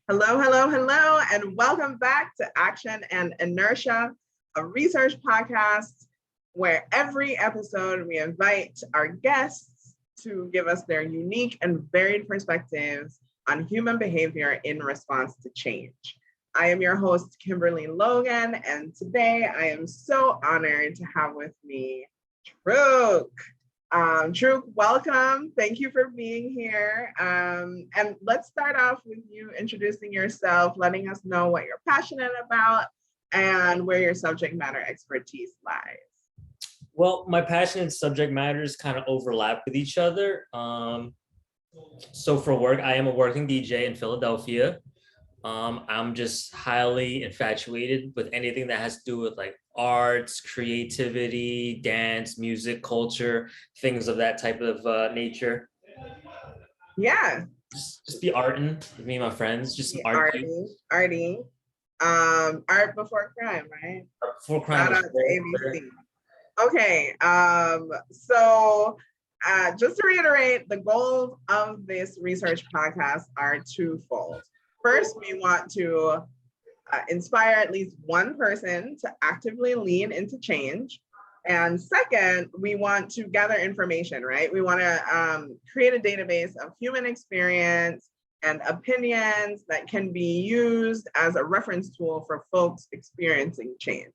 Hello, hello, hello, and welcome back to Action and Inertia, a research podcast where every episode we invite our guests to give us their unique and varied perspectives on human behavior in response to change. I am your host, Kimberly Logan, and today I am so honored to have with me Truc. Truc, welcome. Thank you for being here. And let's start off with you introducing yourself, letting us know what you're passionate about and where your subject matter expertise lies. Well, my passion and subject matters kind of overlap with each other. So for work, I am a working DJ in Philadelphia. I'm just highly infatuated with anything that has to do with like arts, creativity, dance, music, culture, things of that type of nature. Yeah. Just be arting with me and my friends. Just arty. Art before crime, right? Before crime. Shout out to ABC. Okay. So just to reiterate, the goals of this research podcast are twofold. First, we want to inspire at least one person to actively lean into change. And second, we want to gather information, right? We want to create a database of human experience and opinions that can be used as a reference tool for folks experiencing change.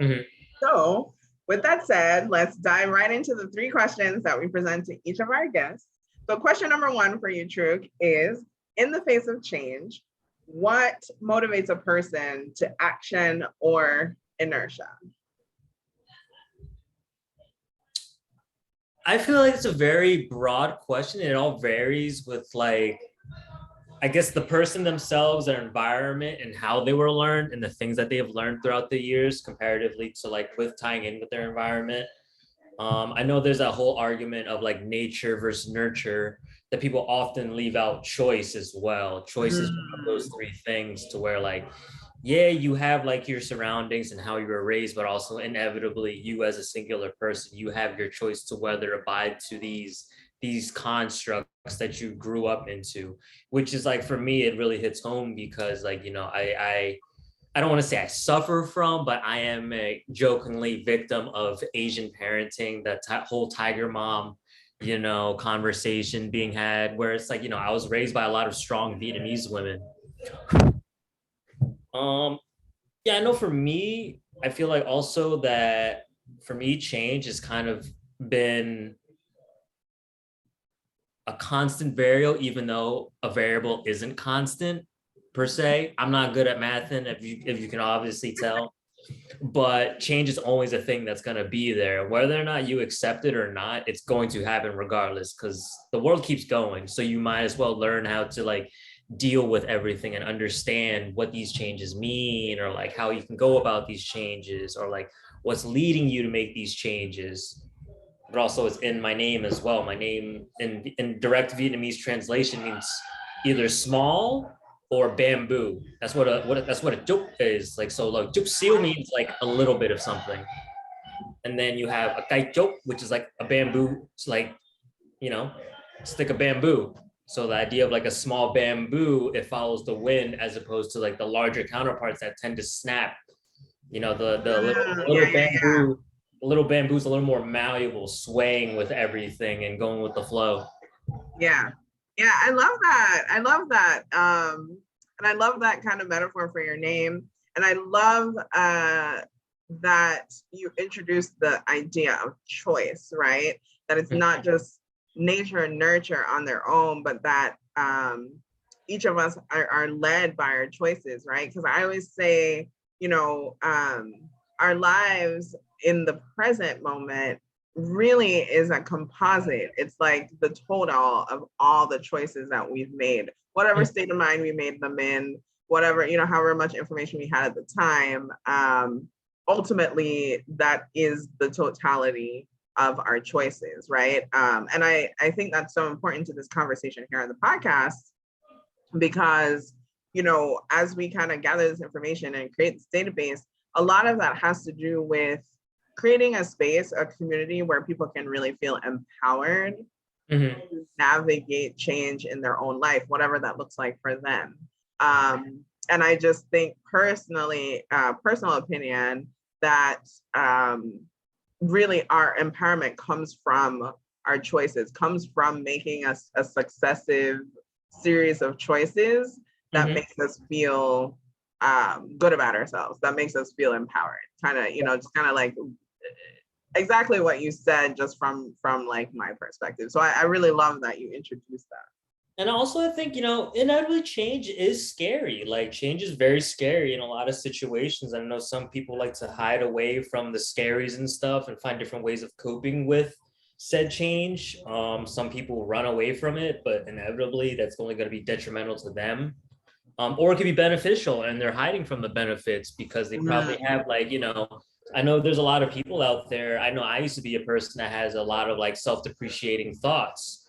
Mm-hmm. So with that said, let's dive right into the three questions that we present to each of our guests. So question number one for you, Truc, is, in the face of change, what motivates a person to action or inertia? I feel like it's a very broad question. It all varies with I guess the person themselves, their environment, and how they were learned, and the things that they have learned throughout the years comparatively to with tying in with their environment. I know there's that whole argument of nature versus nurture, that people often leave out choice as well. Choice is one of those three things, to where yeah, you have your surroundings and how you were raised, but also inevitably you as a singular person, you have your choice to whether abide to these constructs that you grew up into, which is for me, it really hits home because I don't want to say I suffer from, but I am a jokingly victim of Asian parenting, that whole tiger mom, conversation being had, where it's I was raised by a lot of strong Vietnamese women. Yeah, I know for me, I feel like also that for me, change has kind of been a constant variable, even though a variable isn't constant per se. I'm not good at math, and if you can obviously tell, but change is always a thing that's going to be there. Whether or not you accept it or not, it's going to happen regardless, because the world keeps going. So you might as well learn how to deal with everything and understand what these changes mean, or how you can go about these changes, or what's leading you to make these changes. But also it's in my name as well. My name in direct Vietnamese translation means either small or bamboo. That's what a Truc is. Truc seal means a little bit of something. And then you have a Kai Truc, which is a bamboo. It's stick of bamboo. So the idea of a small bamboo, it follows the wind, as opposed to the larger counterparts that tend to snap. The little bamboo. The little bamboo's a little more malleable, swaying with everything and going with the flow. Yeah, I love that. And I love that kind of metaphor for your name. And I love that you introduced the idea of choice, right? That it's not just nature and nurture on their own, but that each of us are led by our choices, right? Because I always say, our lives in the present moment really is a composite. It's the total of all the choices that we've made, whatever state of mind we made them in, whatever, however much information we had at the time. Ultimately, that is the totality of our choices, right? And I think that's so important to this conversation here on the podcast, because, as we kind of gather this information and create this database, a lot of that has to do with creating a space, a community where people can really feel empowered to navigate change in their own life, whatever that looks like for them. And I just think personally, personal opinion, that really our empowerment comes from our choices, comes from making a successive series of choices that makes us feel good about ourselves, that makes us feel empowered. Kind of, just kind of like exactly what you said, just from like my perspective. So I really love that you introduced that. And also, I think, inevitably change is scary. Like, change is very scary in a lot of situations. I know some people like to hide away from the scaries and stuff and find different ways of coping with said change. Some people run away from it, but inevitably that's only going to be detrimental to them. Or it could be beneficial and they're hiding from the benefits because they probably have, like, I know there's a lot of people out there. I know I used to be a person that has a lot of like self-depreciating thoughts.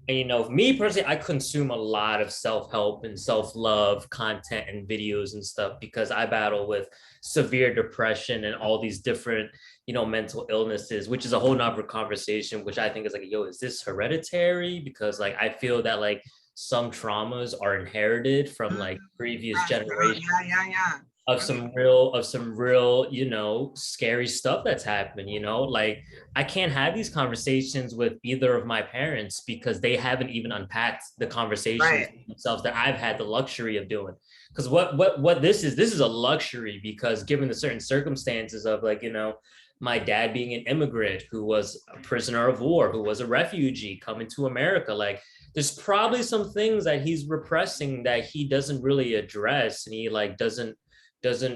And me personally, I consume a lot of self-help and self-love content and videos and stuff because I battle with severe depression and all these different, mental illnesses, which is a whole nother conversation, which I think is like, is this hereditary? Because like I feel that like some traumas are inherited from like previous generations. Yeah. Of some real, scary stuff that's happened, like I can't have these conversations with either of my parents because they haven't even unpacked the conversations themselves that I've had the luxury of doing. Because what this is a luxury, because given the certain circumstances of like, my dad being an immigrant who was a prisoner of war, who was a refugee coming to America, like there's probably some things that he's repressing that he doesn't really address, and he like doesn't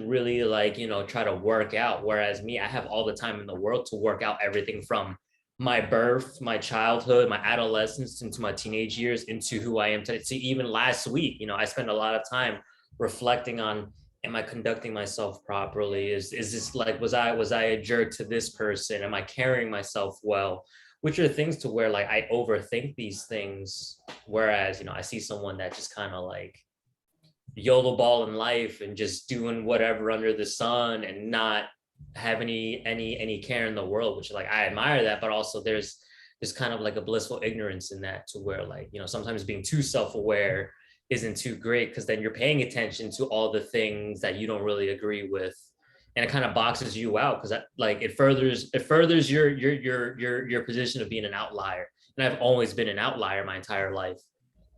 really like, try to work out. Whereas me, I have all the time in the world to work out everything from my birth, my childhood, my adolescence, into my teenage years, into who I am today. So even last week, I spent a lot of time reflecting on, am I conducting myself properly? Is this like, was I a jerk to this person? Am I carrying myself well? Which are things to where like I overthink these things. Whereas, I see someone that just kind of like YOLO ball in life and just doing whatever under the sun and not have any care in the world, which like I admire that, but also there's kind of like a blissful ignorance in that, to where like, sometimes being too self-aware isn't too great, because then you're paying attention to all the things that you don't really agree with, and it kind of boxes you out, because like it furthers your position of being an outlier. And I've always been an outlier my entire life,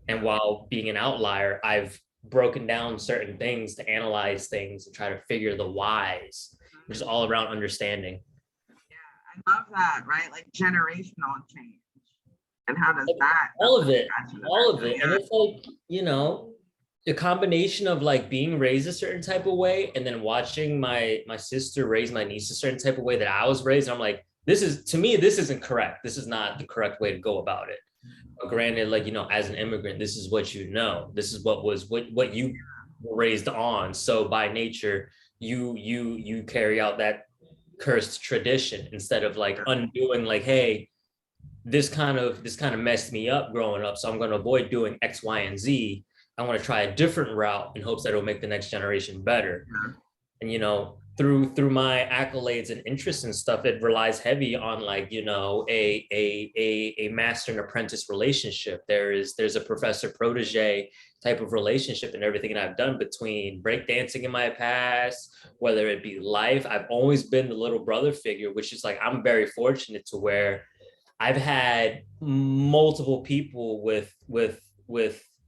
and while being an outlier, I've broken down certain things to analyze things and try to figure the whys, which is all around understanding. Yeah, I love that, right? Like generational change. And how does that? All of it. Yeah. And it's like, the combination of like being raised a certain type of way and then watching my sister raise my niece a certain type of way that I was raised. And I'm like, this isn't correct. This is not the correct way to go about it. But granted, like, as an immigrant, this is what this is what you were raised on. So by nature, you carry out that cursed tradition instead of like undoing, like, hey, this kind of messed me up growing up, so I'm going to avoid doing X, Y, and Z. I want to try a different route in hopes that it'll make the next generation better. And through my accolades and interests and stuff, it relies heavy on like, a master and apprentice relationship. There's a professor protege type of relationship and everything that I've done between breakdancing in my past, whether it be life. I've always been the little brother figure, which is like, I'm very fortunate to where I've had multiple people with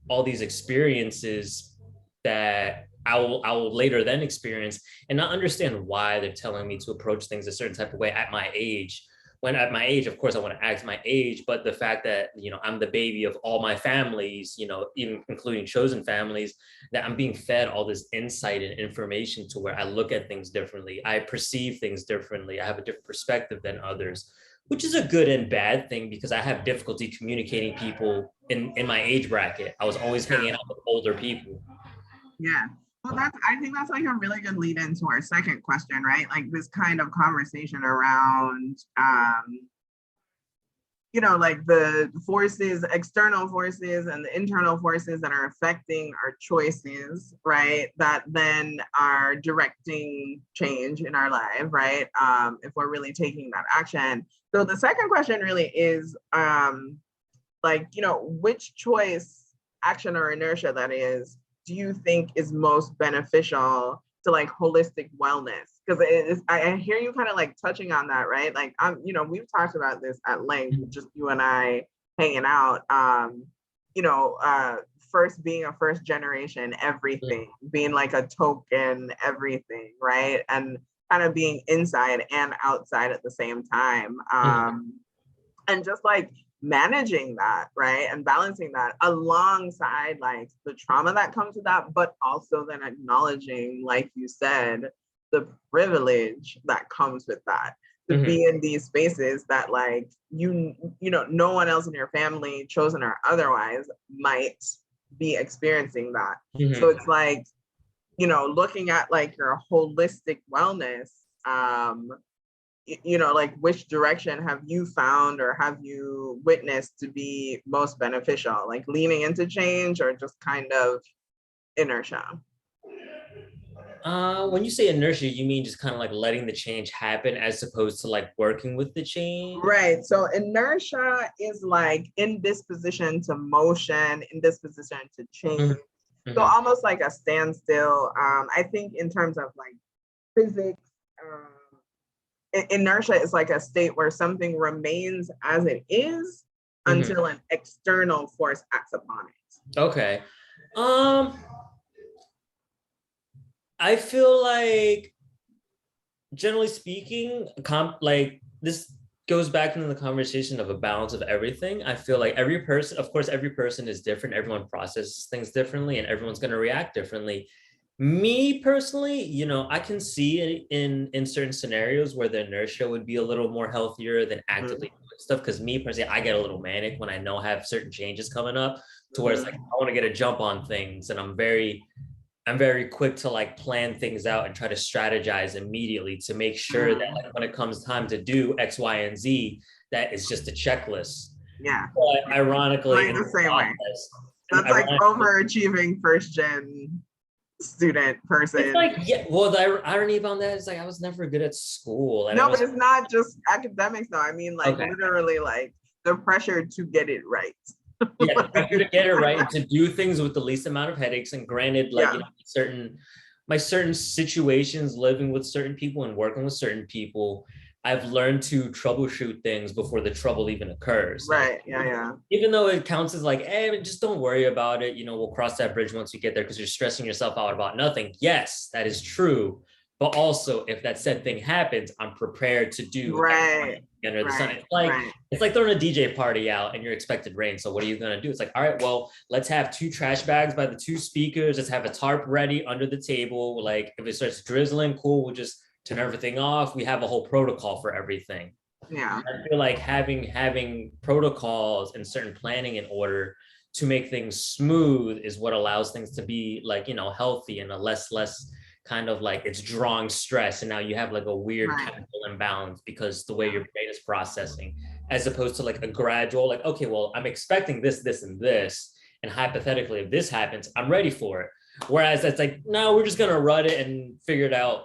all these experiences that I will later then experience and not understand why they're telling me to approach things a certain type of way at my age. When at my age, of course, I want to act my age, but the fact that, I'm the baby of all my families, even including chosen families, that I'm being fed all this insight and information to where I look at things differently. I perceive things differently. I have a different perspective than others, which is a good and bad thing, because I have difficulty communicating people in my age bracket. I was always hanging out with older people. Yeah. Well, I think that's like a really good lead into our second question, right? Like this kind of conversation around, like the forces, external forces and the internal forces that are affecting our choices, right? That then are directing change in our life, right? If we're really taking that action. So the second question really is, which choice, action or inertia that is, do you think is most beneficial to like holistic wellness? Because I hear you kind of like touching on that, right? Like we've talked about this at length, just you and I hanging out. First being a first generation everything, being like a token everything, right? And kind of being inside and outside at the same time. And just like managing that, right? And balancing that alongside like the trauma that comes with that, but also then acknowledging, like you said, the privilege that comes with that. To be in these spaces that like no one else in your family, chosen or otherwise, might be experiencing that. So it's like, looking at like your holistic wellness, like which direction have you found or have you witnessed to be most beneficial? Like leaning into change or just kind of inertia? When you say inertia, you mean just kind of like letting the change happen as opposed to like working with the change? Right. So inertia is like indisposition to motion, indisposition to change. So almost like a standstill. I think in terms of like physics, inertia is like a state where something remains as it is until an external force acts upon it. Okay. I feel like, generally speaking, like this goes back into the conversation of a balance of everything. I feel like every person, of course, every person is different. Everyone processes things differently, and everyone's going to react differently. Me personally, I can see it in certain scenarios where the inertia would be a little more healthier than actively doing stuff. Because me personally, I get a little manic when I know I have certain changes coming up, to where it's like I want to get a jump on things, and I'm very quick to like plan things out and try to strategize immediately to make sure that like when it comes time to do X, Y, and Z, that is just a checklist. Yeah. But ironically, the same way. That's like overachieving first gen student person. It's like, yeah, well, the irony about that is like I was never good at school. And but it's not just academics though. I mean, like literally like the pressure to get it right. Yeah, to get it right and to do things with the least amount of headaches. And granted, like certain situations, living with certain people and working with certain people, I've learned to troubleshoot things before the trouble even occurs. Right. Like, even though it counts as like, hey, just don't worry about it. We'll cross that bridge once we get there because you're stressing yourself out about nothing. Yes, that is true. But also, if that said thing happens, I'm prepared to do under the sun. It's like throwing a DJ party out and you're expected rain. So what are you gonna do? It's like, all right, well, let's have 2 trash bags by the 2 speakers. Let's have a tarp ready under the table. Like if it starts drizzling, cool, we'll just turn everything off. We have a whole protocol for everything. Yeah. I feel like having protocols and certain planning in order to make things smooth is what allows things to be like, healthy and a less kind of like it's drawing stress, and now you have like a weird chemical imbalance because the way your brain is processing, as opposed to like a gradual, like, okay, well, I'm expecting this, and this, and hypothetically, if this happens, I'm ready for it. Whereas that's like, no, we're just gonna run it and figure it out,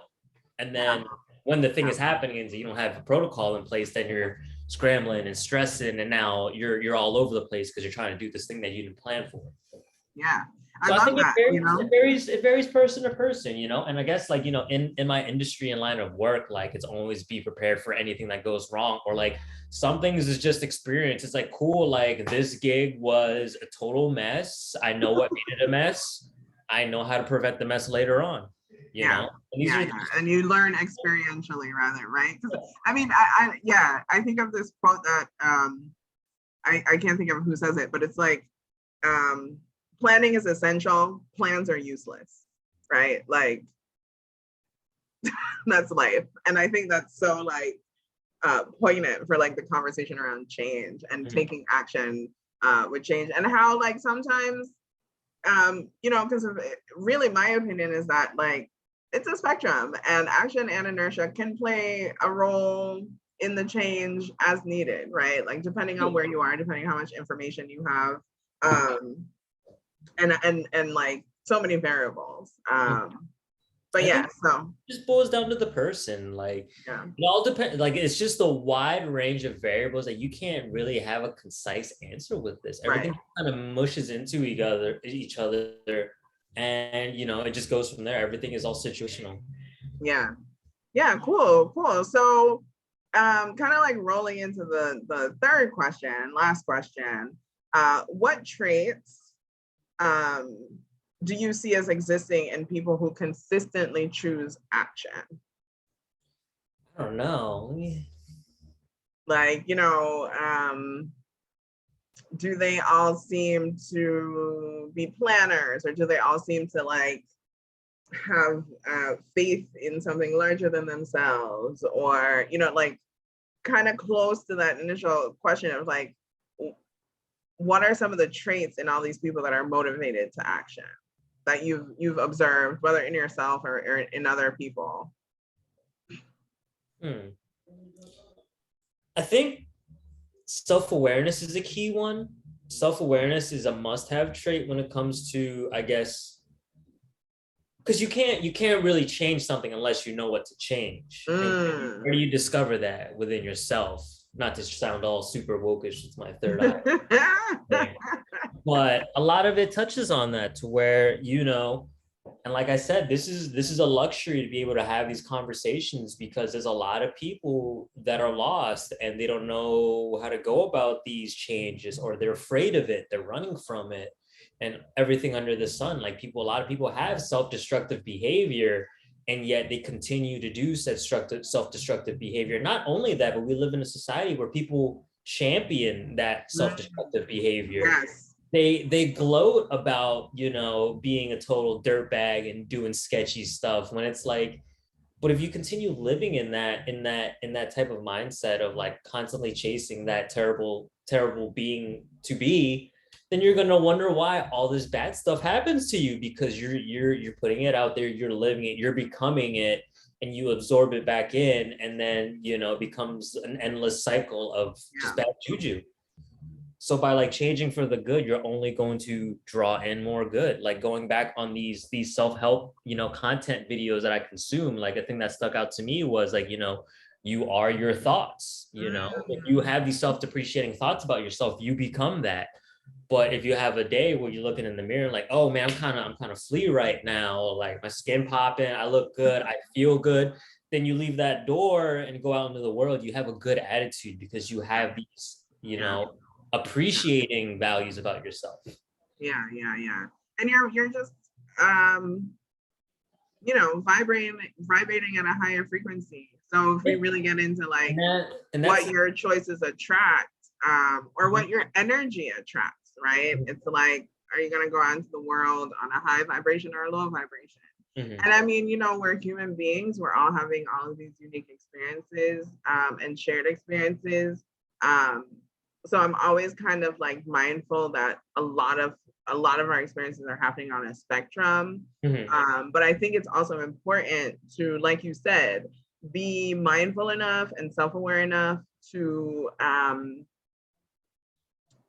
and then when the thing is happening and you don't have a protocol in place, then you're scrambling and stressing, and now you're all over the place because you're trying to do this thing that you didn't plan for. Yeah. So I think it varies person to person, and I guess like, in my industry and line of work, like it's always be prepared for anything that goes wrong, or like some things is just experience. It's like, cool, like this gig was a total mess. I know what made it a mess. I know how to prevent the mess later on, you know? And you learn experientially rather, right? I mean, I think of this quote that I can't think of who says it, but it's like, planning is essential, plans are useless, right? Like that's life. And I think that's so like poignant for like the conversation around change and taking action with change, and how like sometimes because really my opinion is that like it's a spectrum, and action and inertia can play a role in the change as needed, right? Like depending on where you are, depending on how much information you have, and like so many variables. But so it just boils down to the person. Like it all depends. Like it's just a wide range of variables that you can't really have a concise answer with this. Everything kind of mushes into each other And, it just goes from there. Everything is all situational. Yeah. Yeah, cool. So kind of like rolling into the third question, last question. What traits do you see as existing in people who consistently choose action? I don't know. Like, do they all seem to be planners, or do they all seem to like have faith in something larger than themselves, or like kind of close to that initial question of like, what are some of the traits in all these people that are motivated to action that you've observed, whether in yourself or in other people? I think self-awareness is a key one. Self-awareness is a must-have trait when it comes to, I guess, because you can't really change something unless you know what to change. And where do you discover that within yourself? Not to sound all super wokish, it's my third eye. But a lot of it touches on that, to where, and like I said, this is a luxury to be able to have these conversations, because there's a lot of people that are lost and they don't know how to go about these changes, or they're afraid of it, they're running from it, and everything under the sun. Like, a lot of people have self-destructive behavior, and yet they continue to do self-destructive behavior. Not only that, but we live in a society where people champion that self-destructive behavior. Yes. They gloat about, being a total dirtbag and doing sketchy stuff, when it's like, but if you continue living in that type of mindset of like constantly chasing that terrible being to be, then you're gonna wonder why all this bad stuff happens to you, because you're putting it out there, you're living it, you're becoming it, and you absorb it back in, and then it becomes an endless cycle of just bad juju. So by like changing for the good, you're only going to draw in more good. Like, going back on these self-help, content videos that I consume, like a thing that stuck out to me was like, you are your thoughts. If you have these self-depreciating thoughts about yourself, you become that. But if you have a day where you're looking in the mirror like, oh man, I'm kind of flea right now, like my skin popping, I look good, I feel good, then you leave that door and go out into the world, you have a good attitude, because you have these, appreciating values about yourself. Yeah. And you're just vibrating at a higher frequency. So if we really get into like what your choices attract, or what your energy attracts, right? It's like, are you gonna go out into the world on a high vibration or a low vibration? And I mean, we're human beings. We're all having all of these unique experiences and shared experiences. So I'm always kind of like mindful that a lot of our experiences are happening on a spectrum. But I think it's also important to, like you said, be mindful enough and self-aware enough to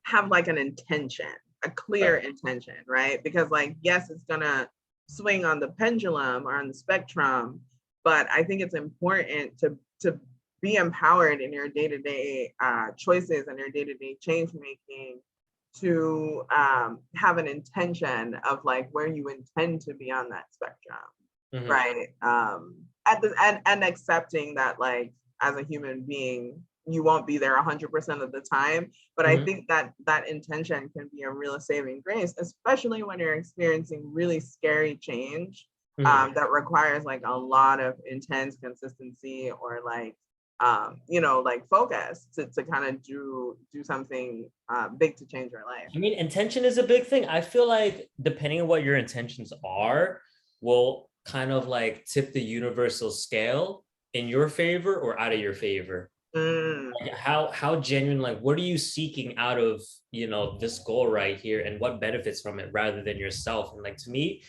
have like an intention, a clear intention, right? Because like, yes, it's gonna swing on the pendulum or on the spectrum, but I think it's important to be empowered in your day-to-day choices and your day-to-day change making, to have an intention of like where you intend to be on that spectrum, right? And accepting that like, as a human being, you won't be there 100% of the time, but I think that intention can be a real saving grace, especially when you're experiencing really scary change that requires like a lot of intense consistency, or like like focus to kind of do something big to change your life. I mean, intention is a big thing. I feel like depending on what your intentions are, will kind of like tip the universal scale in your favor or out of your favor. Like how genuine, like what are you seeking out of this goal right here, and what benefits from it, rather than yourself. And like, to me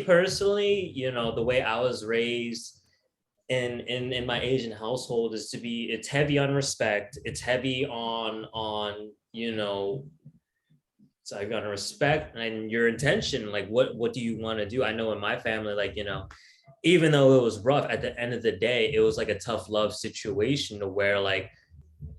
personally, the way I was raised in my Asian household is it's heavy on respect, it's heavy on so I gotta respect and your intention, like what do you want to do. I know in my family, like even though it was rough, at the end of the day, it was like a tough love situation, to where like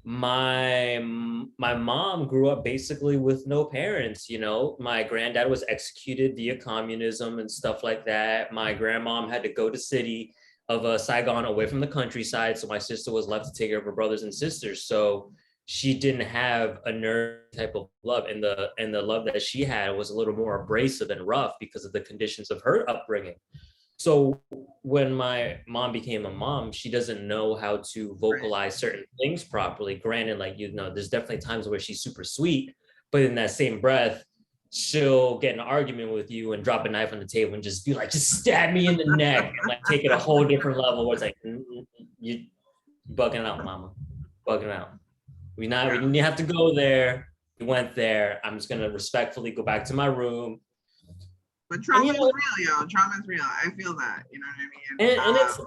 My mom grew up basically with no parents. You know, my granddad was executed via communism and stuff like that. My grandmom had to go to city of Saigon, away from the countryside, so my sister was left to take care of her brothers and sisters. So she didn't have a nerd type of love, and the love that she had was a little more abrasive and rough because of the conditions of her upbringing. So when my mom became a mom, she doesn't know how to vocalize certain things properly. Granted, like, you know, there's definitely times where she's super sweet, but in that same breath, she'll get in an argument with you and drop a knife on the table and just be like, just stab me in the neck, and like take it a whole different level where it's like, you bugging out, mama, bugging out. We didn't have to go there. We went there. I'm just gonna respectfully go back to my room. But trauma is real, yo. Trauma is real. I feel that. You know what I mean?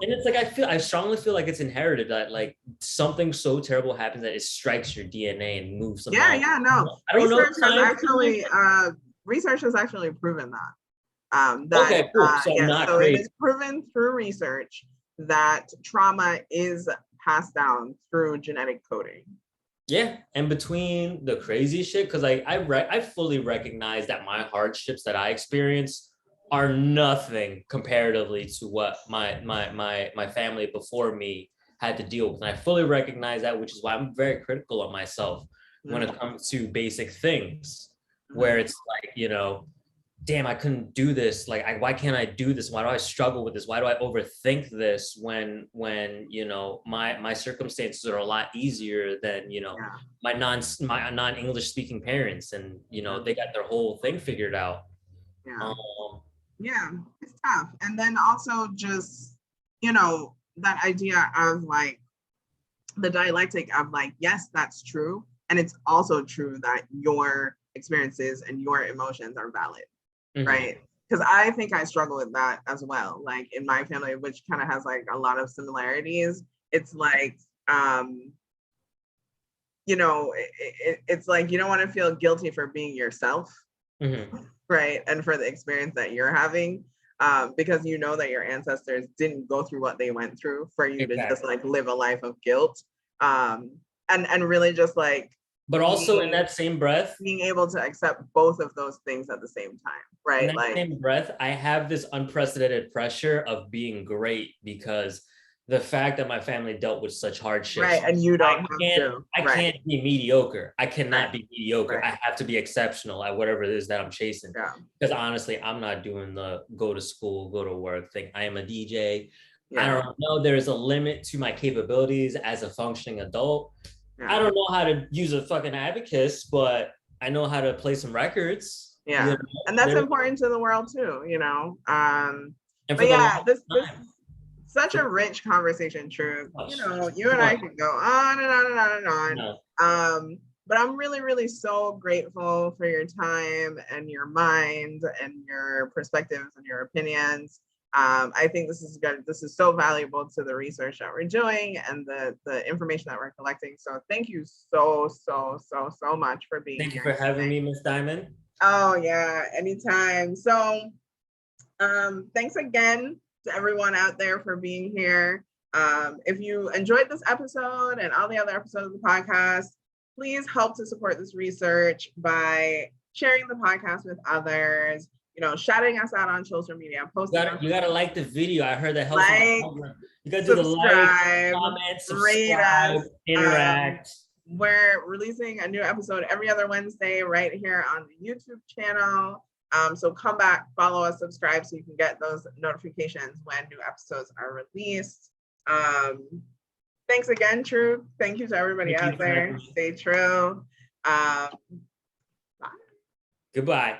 And it's like I strongly feel like it's inherited, that like something so terrible happens that it strikes your DNA and moves them. Yeah, no. I don't Research has actually proven that. Okay, cool. So it is proven through research that trauma is passed down through genetic coding. Yeah, and between the crazy shit, because I fully recognize that my hardships that I experience are nothing comparatively to what my family before me had to deal with. And I fully recognize that, which is why I'm very critical of myself when it comes to basic things, where it's like, you know, damn, I couldn't do this. Like, why can't I do this? Why do I struggle with this? Why do I overthink this when you know, my circumstances are a lot easier than, you know, my non-English speaking parents, and, you know, they got their whole thing figured out. Yeah, it's tough. And then also just, you know, that idea of like the dialectic of like, yes, that's true. And it's also true that your experiences and your emotions are valid. Right? Because I think I struggle with that as well. Like in my family, which kind of has like a lot of similarities. It's like, you know, it's like you don't want to feel guilty for being yourself, right? And for the experience that you're having, because you know that your ancestors didn't go through what they went through for you to just like live a life of guilt, and really just like. But also in that same breath, being able to accept both of those things at the same time, right? In that same breath, I have this unprecedented pressure of being great, because the fact that my family dealt with such hardships, right? And you don't I can't be mediocre. I cannot be mediocre. I have to be exceptional at whatever it is that I'm chasing. Because honestly, I'm not doing the go to school, go to work thing. I am a DJ. I don't know. There's a limit to my capabilities as a functioning adult. I don't know how to use a fucking abacus, but I know how to play some records. You know? And that's important to the world too, you know. But yeah, this is such a rich conversation, Truc. You know, you and I can go on and on and on and on. But I'm really, really so grateful for your time and your mind and your perspectives and your opinions. I think this is good. This is so valuable to the research that we're doing and the information that we're collecting. So thank you so much for being here. Thank you for having me, Miss Diamond. Oh yeah, anytime. So thanks again to everyone out there for being here. If you enjoyed this episode and all the other episodes of the podcast, please help to support this research by sharing the podcast with others. You know, shouting us out on social media, posting. You gotta like the video. I heard that helps. You gotta do the like, comment, subscribe, interact. We're releasing a new episode every other Wednesday right here on the YouTube channel. So come back, follow us, subscribe so you can get those notifications when new episodes are released. Thanks again, Truc. Thank you to everybody out there. Stay true. Bye. Goodbye.